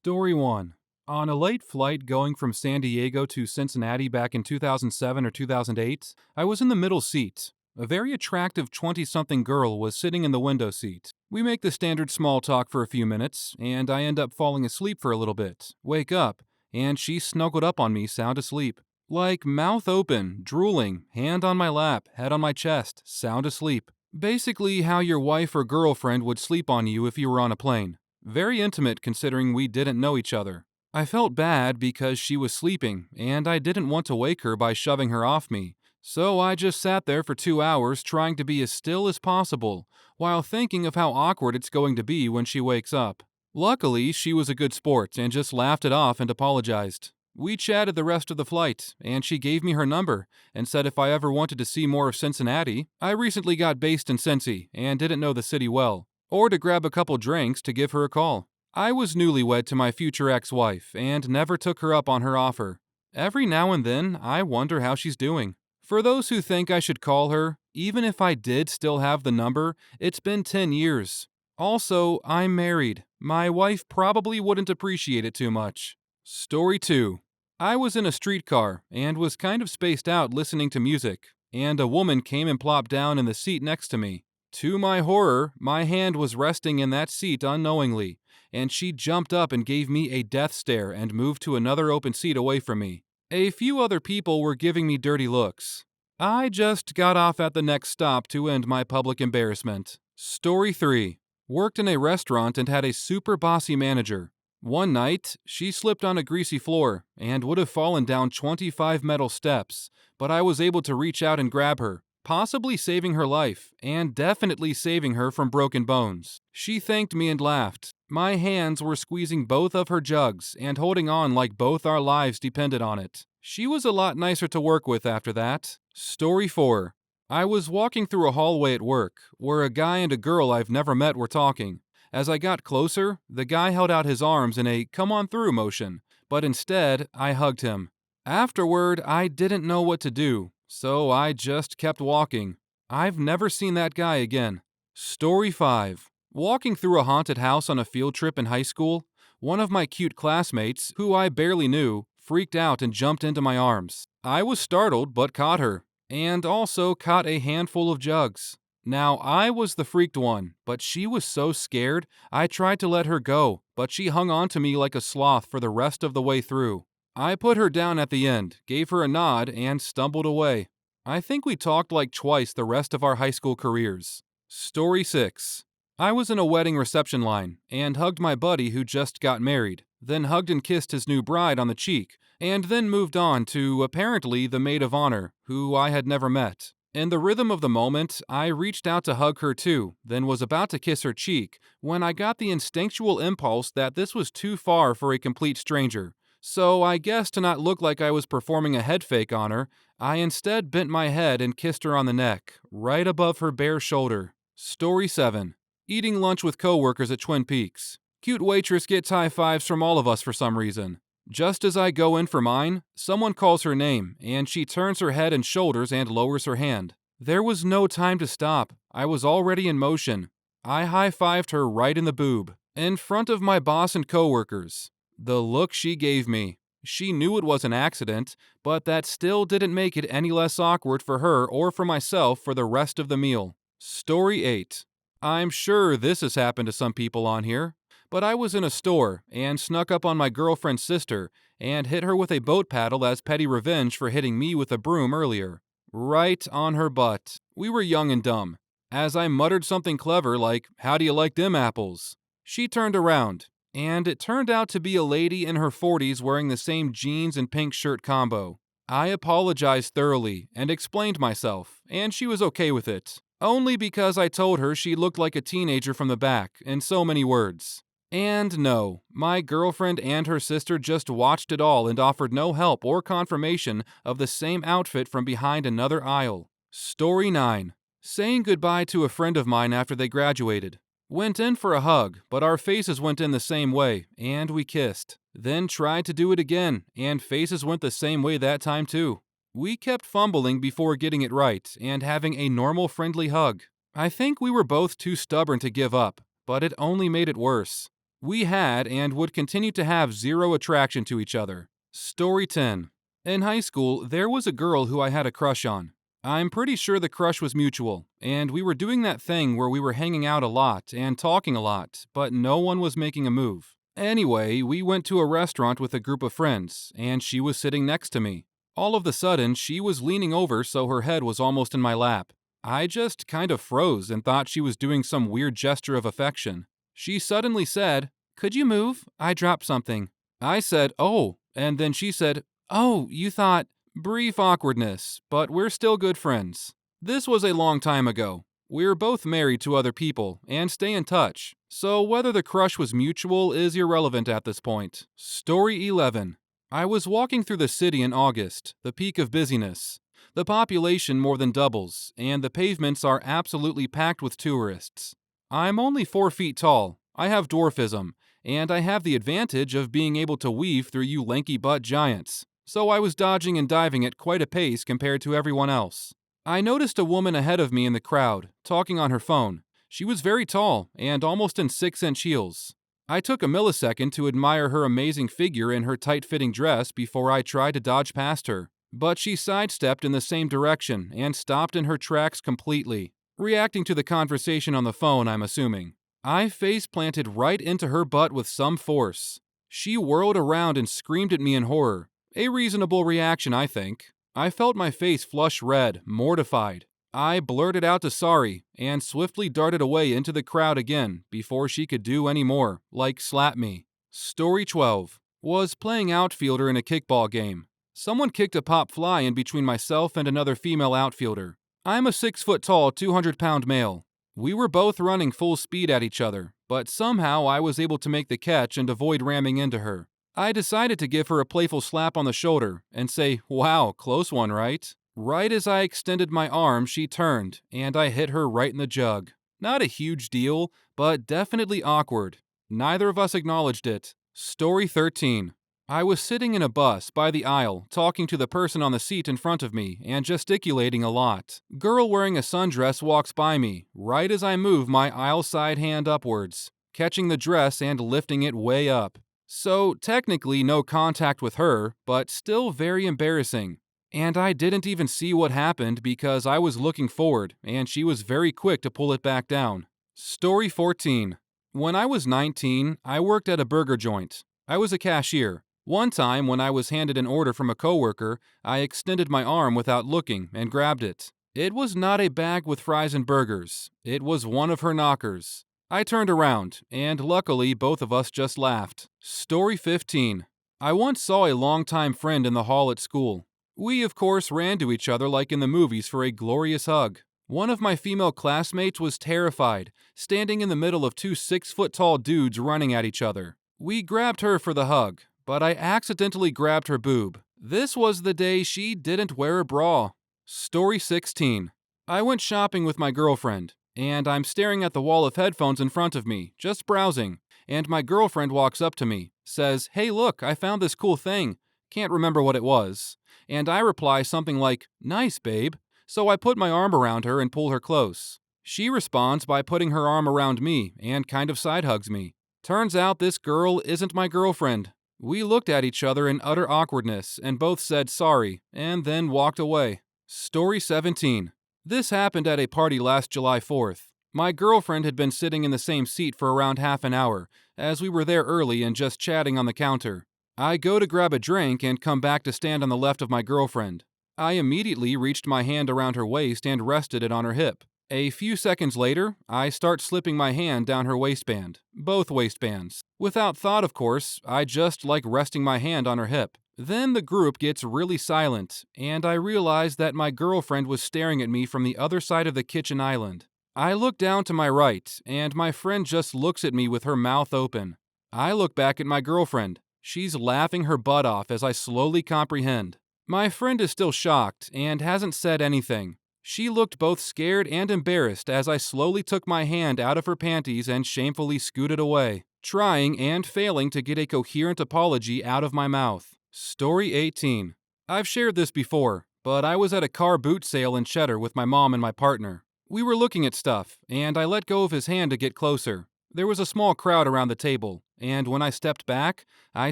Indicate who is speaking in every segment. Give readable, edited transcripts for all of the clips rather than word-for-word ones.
Speaker 1: Story 1. On a late flight going from San Diego to Cincinnati back in 2007 or 2008, I was in the middle seat. A very attractive 20-something girl was sitting in the window seat. We make the standard small talk for a few minutes, and I end up falling asleep for a little bit. Wake up, and she snuggled up on me sound asleep. Like mouth open, drooling, hand on my lap, head on my chest, sound asleep. Basically how your wife or girlfriend would sleep on you if you were on a plane. Very intimate considering we didn't know each other. I felt bad because she was sleeping, and I didn't want to wake her by shoving her off me. So I just sat there for 2 hours trying to be as still as possible, while thinking of how awkward it's going to be when she wakes up. Luckily, she was a good sport and just laughed it off and apologized. We chatted the rest of the flight, and she gave me her number and said if I ever wanted to see more of Cincinnati, I recently got based in Cincy and didn't know the city well, or to grab a couple drinks to give her a call. I was newlywed to my future ex-wife and never took her up on her offer. Every now and then, I wonder how she's doing. For those who think I should call her, even if I did still have the number, it's been 10 years. Also, I'm married. My wife probably wouldn't appreciate it too much. Story 2. I was in a streetcar and was kind of spaced out listening to music, and a woman came and plopped down in the seat next to me. To my horror, my hand was resting in that seat unknowingly, and she jumped up and gave me a death stare and moved to another open seat away from me. A few other people were giving me dirty looks. I just got off at the next stop to end my public embarrassment. Story 3. Worked in a restaurant and had a super bossy manager. One night, she slipped on a greasy floor and would have fallen down 25 metal steps, but I was able to reach out and grab her, possibly saving her life, and definitely saving her from broken bones. She thanked me and laughed. My hands were squeezing both of her jugs and holding on like both our lives depended on it. She was a lot nicer to work with after that. Story 4. I was walking through a hallway at work, where a guy and a girl I've never met were talking. As I got closer, the guy held out his arms in a come on through motion, but instead, I hugged him. Afterward, I didn't know what to do, so I just kept walking. I've never seen that guy again. Story 5. Walking through a haunted house on a field trip in high school, one of my cute classmates, who I barely knew, freaked out and jumped into my arms. I was startled but caught her, and also caught a handful of jugs. Now, I was the freaked one, but she was so scared, I tried to let her go, but she hung on to me like a sloth for the rest of the way through. I put her down at the end, gave her a nod, and stumbled away. I think we talked like twice the rest of our high school careers. Story 6. I was in a wedding reception line, and hugged my buddy who just got married, then hugged and kissed his new bride on the cheek, and then moved on to, apparently, the maid of honor, who I had never met. In the rhythm of the moment, I reached out to hug her too, then was about to kiss her cheek, when I got the instinctual impulse that this was too far for a complete stranger. So I guess to not look like I was performing a head fake on her, I instead bent my head and kissed her on the neck, right above her bare shoulder. Story 7. Eating lunch with coworkers at Twin Peaks. Cute waitress gets high fives from all of us for some reason. Just as I go in for mine, someone calls her name, and she turns her head and shoulders and lowers her hand. There was no time to stop. I was already in motion. I high-fived her right in the boob, in front of my boss and coworkers. The look she gave me. She knew it was an accident, but that still didn't make it any less awkward for her or for myself for the rest of the meal. Story 8. I'm sure this has happened to some people on here. But I was in a store and snuck up on my girlfriend's sister and hit her with a boat paddle as petty revenge for hitting me with a broom earlier. Right on her butt. We were young and dumb. As I muttered something clever like, "How do you like them apples?" She turned around, and it turned out to be a lady in her 40s wearing the same jeans and pink shirt combo. I apologized thoroughly and explained myself, and she was okay with it. Only because I told her she looked like a teenager from the back, in so many words. And no, my girlfriend and her sister just watched it all and offered no help or confirmation of the same outfit from behind another aisle. Story 9. Saying goodbye to a friend of mine after they graduated. Went in for a hug, but our faces went in the same way, and we kissed. Then tried to do it again, and faces went the same way that time too. We kept fumbling before getting it right and having a normal friendly hug. I think we were both too stubborn to give up, but it only made it worse. We had and would continue to have zero attraction to each other. Story 10. In high school, there was a girl who I had a crush on. I'm pretty sure the crush was mutual, and we were doing that thing where we were hanging out a lot and talking a lot, but no one was making a move. Anyway, we went to a restaurant with a group of friends, and she was sitting next to me. All of a sudden, she was leaning over so her head was almost in my lap. I just kind of froze and thought she was doing some weird gesture of affection. She suddenly said, "Could you move? I dropped something." I said, "Oh," and then she said, "Oh, you thought..." Brief awkwardness, but we're still good friends. This was a long time ago. We're both married to other people and stay in touch, so whether the crush was mutual is irrelevant at this point. Story 11. I was walking through the city in August, the peak of busyness. The population more than doubles, and the pavements are absolutely packed with tourists. I'm only 4 feet tall, I have dwarfism, and I have the advantage of being able to weave through you lanky butt giants. So I was dodging and diving at quite a pace compared to everyone else. I noticed a woman ahead of me in the crowd, talking on her phone. She was very tall and almost in 6-inch heels. I took a millisecond to admire her amazing figure in her tight-fitting dress before I tried to dodge past her. But she sidestepped in the same direction and stopped in her tracks completely, reacting to the conversation on the phone, I'm assuming. I face-planted right into her butt with some force. She whirled around and screamed at me in horror. A reasonable reaction, I think. I felt my face flush red, mortified. I blurted out to sorry, and swiftly darted away into the crowd again before she could do any more, like slap me. Story 12. Was playing outfielder in a kickball game. Someone kicked a pop fly in between myself and another female outfielder. I'm a 6-foot-tall, 200-pound male. We were both running full speed at each other, but somehow I was able to make the catch and avoid ramming into her. I decided to give her a playful slap on the shoulder and say, "Wow, close one, right?" Right as I extended my arm, she turned, and I hit her right in the jug. Not a huge deal, but definitely awkward. Neither of us acknowledged it. Story 13. I was sitting in a bus by the aisle, talking to the person on the seat in front of me and gesticulating a lot. Girl wearing a sundress walks by me, right as I move my aisle side hand upwards, catching the dress and lifting it way up. So, technically no contact with her, but still very embarrassing. And I didn't even see what happened because I was looking forward, and she was very quick to pull it back down. Story 14. When I was 19, I worked at a burger joint. I was a cashier. One time, when I was handed an order from a coworker, I extended my arm without looking and grabbed it. It was not a bag with fries and burgers. It was one of her knockers. I turned around, and luckily both of us just laughed. Story 15. I once saw a longtime friend in the hall at school. We, of course, ran to each other like in the movies for a glorious hug. One of my female classmates was terrified, standing in the middle of 2 6-foot-tall dudes running at each other. We grabbed her for the hug, but I accidentally grabbed her boob. This was the day she didn't wear a bra. Story 16. I went shopping with my girlfriend, and I'm staring at the wall of headphones in front of me, just browsing, and my girlfriend walks up to me, says, "Hey look, I found this cool thing." Can't remember what it was. And I reply something like, "Nice, babe." So I put my arm around her and pull her close. She responds by putting her arm around me and kind of side hugs me. Turns out this girl isn't my girlfriend. We looked at each other in utter awkwardness and both said sorry, and then walked away. Story 17. This happened at a party last July 4th. My girlfriend had been sitting in the same seat for around half an hour, as we were there early and just chatting on the counter. I go to grab a drink and come back to stand on the left of my girlfriend. I immediately reached my hand around her waist and rested it on her hip. A few seconds later, I start slipping my hand down her waistband, both waistbands. Without thought, of course, I just like resting my hand on her hip. Then the group gets really silent, and I realize that my girlfriend was staring at me from the other side of the kitchen island. I look down to my right, and my friend just looks at me with her mouth open. I look back at my girlfriend. She's laughing her butt off as I slowly comprehend. My friend is still shocked and hasn't said anything. She looked both scared and embarrassed as I slowly took my hand out of her panties and shamefully scooted away, trying and failing to get a coherent apology out of my mouth. Story 18. I've shared this before, but I was at a car boot sale in Cheddar with my mom and my partner. We were looking at stuff, and I let go of his hand to get closer. There was a small crowd around the table, and when I stepped back, I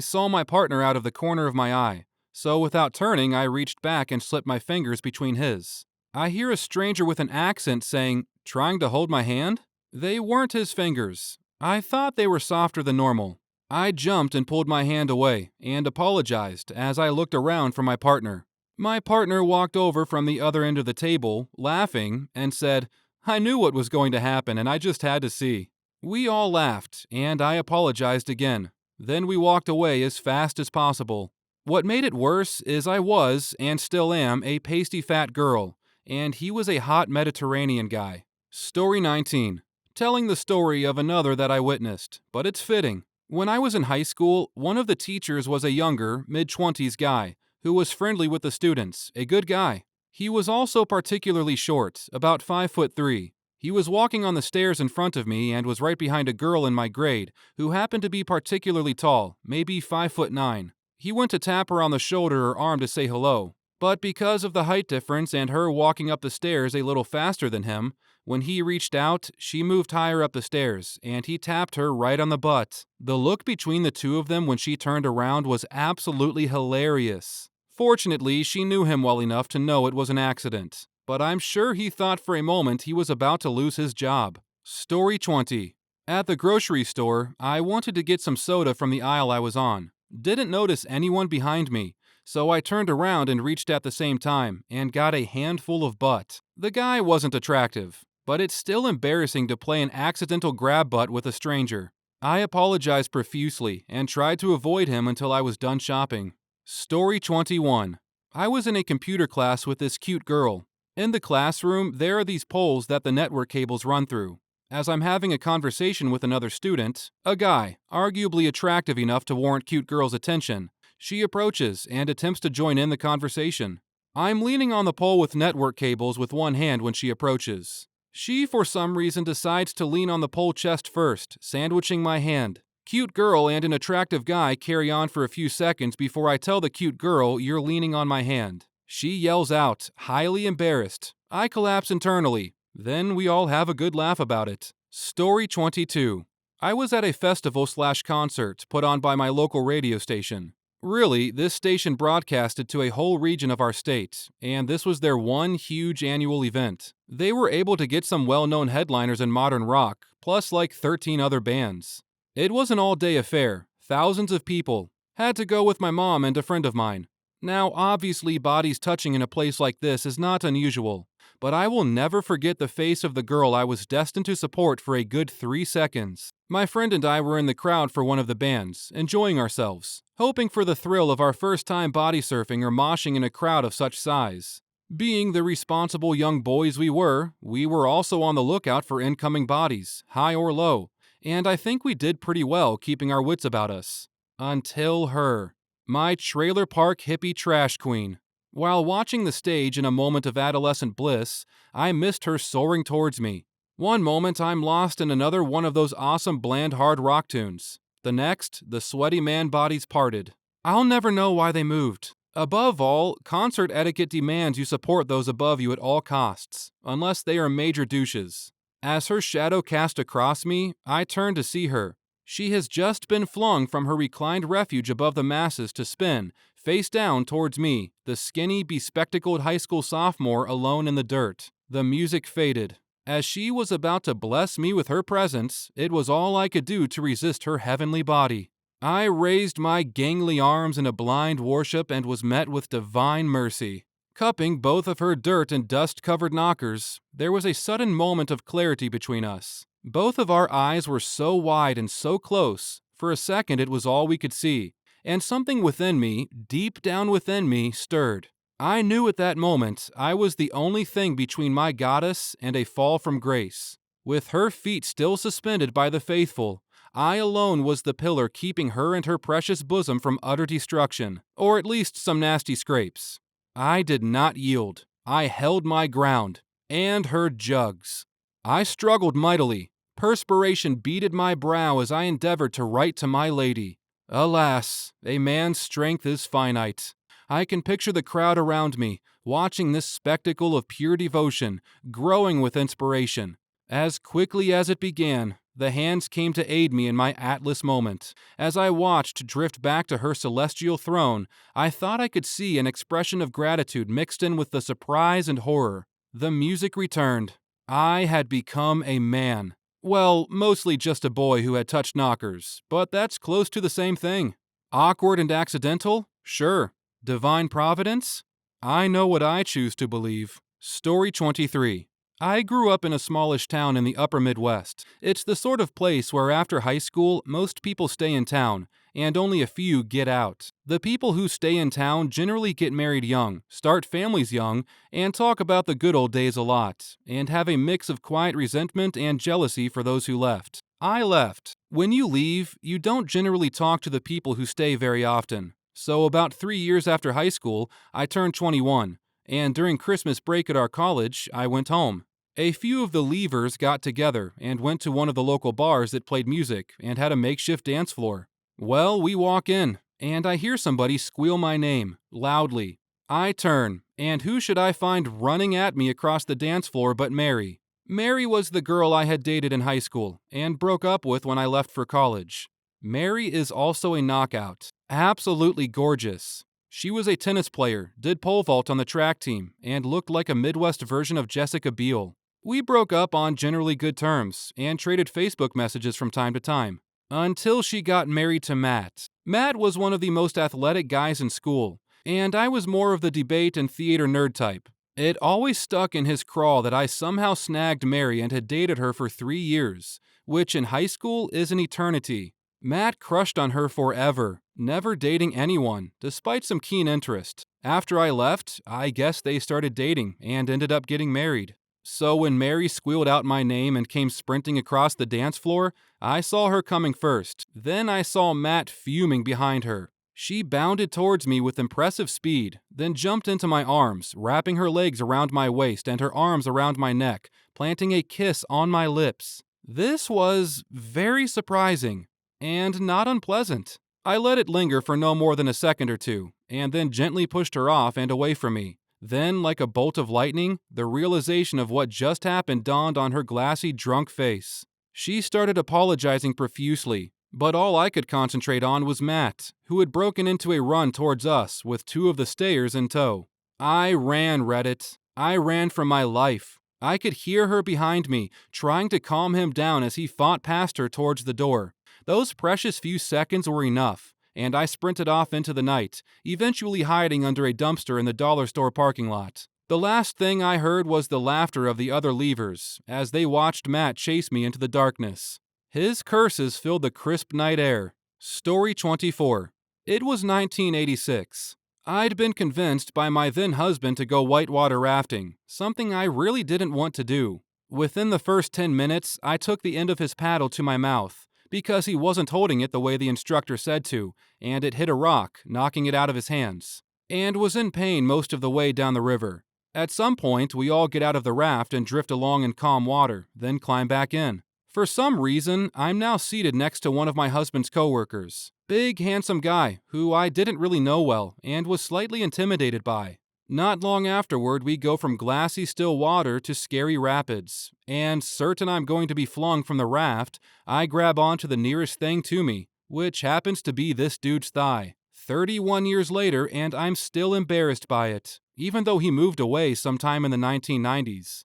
Speaker 1: saw my partner out of the corner of my eye. So without turning, I reached back and slipped my fingers between his. I hear a stranger with an accent saying, "Trying to hold my hand?" They weren't his fingers. I thought they were softer than normal. I jumped and pulled my hand away and apologized as I looked around for my partner. My partner walked over from the other end of the table, laughing, and said, "I knew what was going to happen and I just had to see." We all laughed, and I apologized again. Then we walked away as fast as possible. What made it worse is I was, and still am, a pasty fat girl, and he was a hot Mediterranean guy. Story 19. Telling the story of another that I witnessed, but it's fitting. When I was in high school, one of the teachers was a younger, mid-20s guy who was friendly with the students, a good guy. He was also particularly short, about 5'3". He was walking on the stairs in front of me and was right behind a girl in my grade who happened to be particularly tall, maybe 5'9". He went to tap her on the shoulder or arm to say hello, but because of the height difference and her walking up the stairs a little faster than him, when he reached out, she moved higher up the stairs, and he tapped her right on the butt. The look between the two of them when she turned around was absolutely hilarious. Fortunately, she knew him well enough to know it was an accident, but I'm sure he thought for a moment he was about to lose his job. Story 20. At the grocery store, I wanted to get some soda from the aisle I was on. Didn't notice anyone behind me, so I turned around and reached at the same time and got a handful of butt. The guy wasn't attractive, but it's still embarrassing to play an accidental grab butt with a stranger. I apologized profusely and tried to avoid him until I was done shopping. Story 21. I was in a computer class with this cute girl. In the classroom, there are these poles that the network cables run through. As I'm having a conversation with another student, a guy, arguably attractive enough to warrant cute girl's attention, she approaches and attempts to join in the conversation. I'm leaning on the pole with network cables with one hand when she approaches. She, for some reason, decides to lean on the pole chest first, sandwiching my hand. Cute girl and an attractive guy carry on for a few seconds before I tell the cute girl, "You're leaning on my hand." She yells out, highly embarrassed. I collapse internally. Then we all have a good laugh about it. Story 22. I was at a festival/concert put on by my local radio station. Really, this station broadcasted to a whole region of our state, and this was their one huge annual event. They were able to get some well-known headliners in modern rock, plus like 13 other bands. It was an all-day affair, thousands of people. Had to go with my mom and a friend of mine. Now, obviously, bodies touching in a place like this is not unusual, but I will never forget the face of the girl I was destined to support for a good 3 seconds. My friend and I were in the crowd for one of the bands, enjoying ourselves, hoping for the thrill of our first time body surfing or moshing in a crowd of such size. Being the responsible young boys we were also on the lookout for incoming bodies, high or low, and I think we did pretty well keeping our wits about us. Until her. My trailer park hippie trash queen. While watching the stage in a moment of adolescent bliss, I missed her soaring towards me. One moment I'm lost in another one of those awesome bland hard rock tunes. The next, the sweaty man bodies parted. I'll never know why they moved. Above all, concert etiquette demands you support those above you at all costs, unless they are major douches. As her shadow cast across me, I turned to see her. She has just been flung from her reclined refuge above the masses to spin, face down towards me, the skinny, bespectacled high school sophomore alone in the dirt. The music faded. As she was about to bless me with her presence, it was all I could do to resist her heavenly body. I raised my gangly arms in a blind worship and was met with divine mercy. Cupping both of her dirt and dust-covered knockers, there was a sudden moment of clarity between us. Both of our eyes were so wide and so close, for a second it was all we could see, and something within me, deep down within me, stirred. I knew at that moment I was the only thing between my goddess and a fall from grace. With her feet still suspended by the faithful, I alone was the pillar keeping her and her precious bosom from utter destruction, or at least some nasty scrapes. I did not yield. I held my ground, and her jugs. I struggled mightily. Perspiration beaded my brow as I endeavored to write to my lady. Alas, a man's strength is finite. I can picture the crowd around me, watching this spectacle of pure devotion, growing with inspiration. As quickly as it began, The hands came to aid me in my Atlas moment. As I watched drift back to her celestial throne, I thought I could see an expression of gratitude mixed in with the surprise and horror. The music returned. I had become a man. Well, mostly just a boy who had touched knockers, but that's close to the same thing. Awkward and accidental? Sure. Divine providence? I know what I choose to believe. Story 23. I grew up in a smallish town in the upper Midwest. It's the sort of place where after high school, most people stay in town, and only a few get out. The people who stay in town generally get married young, start families young, and talk about the good old days a lot, and have a mix of quiet resentment and jealousy for those who left. I left. When you leave, you don't generally talk to the people who stay very often. So about 3 years after high school, I turned 21, and during Christmas break at our college, I went home. A few of the leavers got together and went to one of the local bars that played music and had a makeshift dance floor. Well, we walk in, and I hear somebody squeal my name, loudly. I turn, and who should I find running at me across the dance floor but Mary? Mary was the girl I had dated in high school and broke up with when I left for college. Mary is also a knockout. Absolutely gorgeous. She was a tennis player, did pole vault on the track team, and looked like a Midwest version of Jessica Biel. We broke up on generally good terms and traded Facebook messages from time to time, until she got married to Matt. Matt was one of the most athletic guys in school, and I was more of the debate and theater nerd type. It always stuck in his craw that I somehow snagged Mary and had dated her for 3 years, which in high school is an eternity. Matt crushed on her forever, never dating anyone, despite some keen interest. After I left, I guess they started dating and ended up getting married. So when Mary squealed out my name and came sprinting across the dance floor, I saw her coming first. Then I saw Matt fuming behind her. She bounded towards me with impressive speed, then jumped into my arms, wrapping her legs around my waist and her arms around my neck, planting a kiss on my lips. This was very surprising and not unpleasant. I let it linger for no more than a second or two, and then gently pushed her off and away from me. Then, like a bolt of lightning, the realization of what just happened dawned on her glassy, drunk face. She started apologizing profusely, but all I could concentrate on was Matt, who had broken into a run towards us with 2 of the stayers in tow. I ran, Reddit. I ran for my life. I could hear her behind me, trying to calm him down as he fought past her towards the door. Those precious few seconds were enough, and I sprinted off into the night, eventually hiding under a dumpster in the dollar store parking lot. The last thing I heard was the laughter of the other leavers as they watched Matt chase me into the darkness. His curses filled the crisp night air. Story 24. It was 1986. I'd been convinced by my then husband to go whitewater rafting, something I really didn't want to do. Within the first 10 minutes, I took the end of his paddle to my mouth, because he wasn't holding it the way the instructor said to, and it hit a rock, knocking it out of his hands, and was in pain most of the way down the river. At some point, we all get out of the raft and drift along in calm water, then climb back in. For some reason, I'm now seated next to one of my husband's coworkers. Big, handsome guy, who I didn't really know well, and was slightly intimidated by. Not long afterward, we go from glassy still water to scary rapids, and certain I'm going to be flung from the raft, I grab onto the nearest thing to me, which happens to be this dude's thigh. 31 years later, and I'm still embarrassed by it, even though he moved away sometime in the 1990s.